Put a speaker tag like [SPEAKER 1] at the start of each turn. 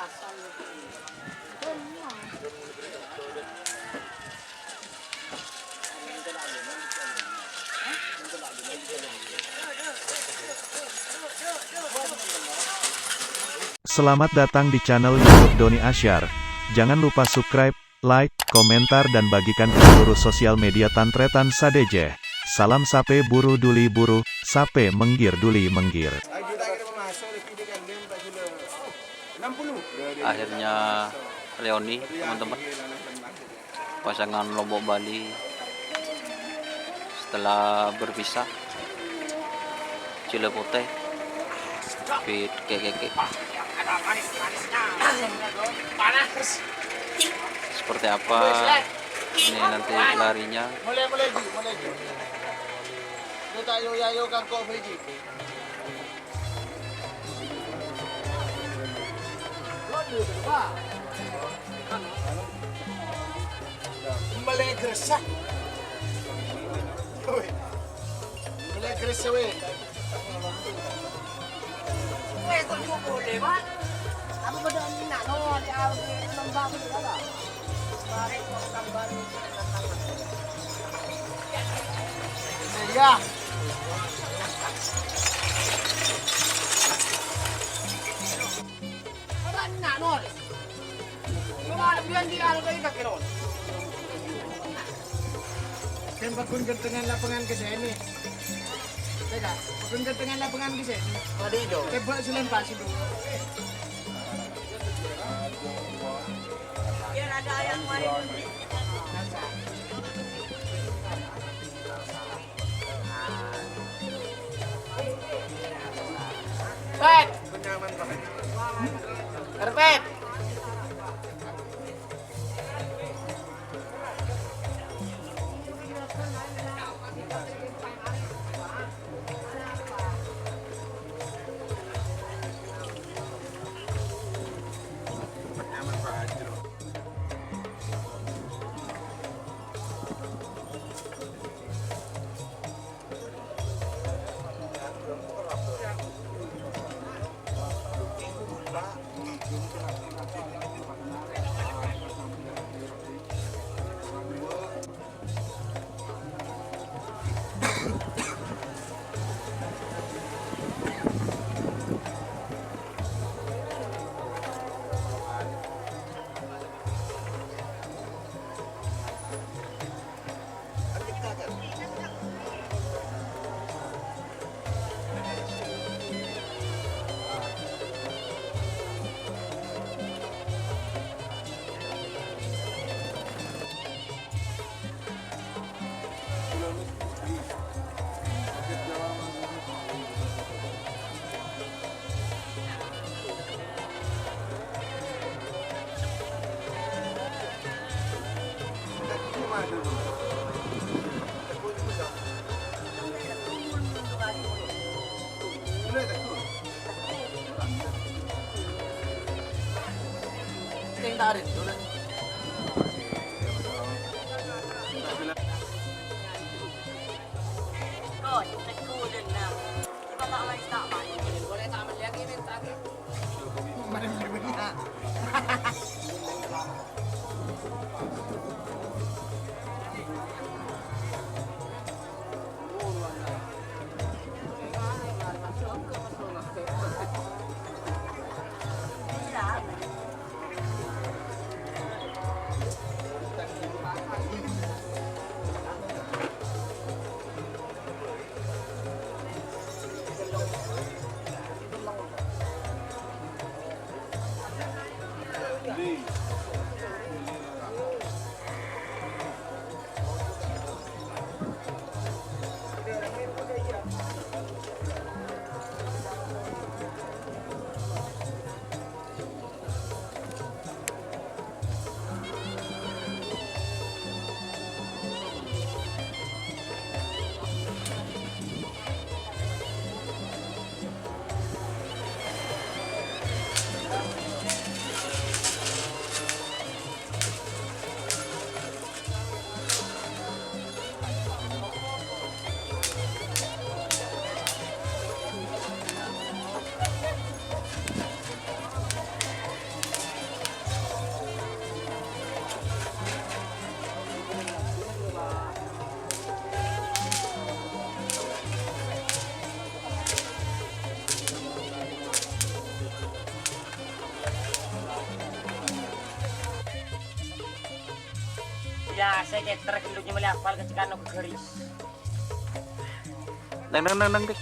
[SPEAKER 1] Selamat datang di channel YouTube Doni Asyar. Jangan lupa subscribe, like, komentar dan bagikan ke seluruh sosial media Tantretan Sadeje. Salam sape buru duli buru, sape menggir duli menggir.
[SPEAKER 2] Akhirnya Leoni, teman-teman, pasangan Lombok Bali setelah berpisah, Cileputih fit keke. Seperti apa ini nanti larinya?
[SPEAKER 3] Mulai. Lu tak yo kan kok biji. Kembali gresah. Kembali gresah weh. Weh kok juga boleh, Pak? Apa beda ni nak no dia lembah tu dah. Mari kau gambar ni. Ya. Apa nak no? Mana biar dia ada lagi tak kira. Kan bakun dengan lapangan ke sini. Tidak, bakun dengan lapangan ke sini. Ada itu. Tebak selempas itu. Biar ada yang main. Pet. Karpet. Yang tarik dulu. Oh, teguh denam. Kita tak lagi tak main. Boleh tak main lagi ni tadi. Mana benar. saya kayak trek dulunya meli hafal kecikan aku geris.
[SPEAKER 2] Neng dik.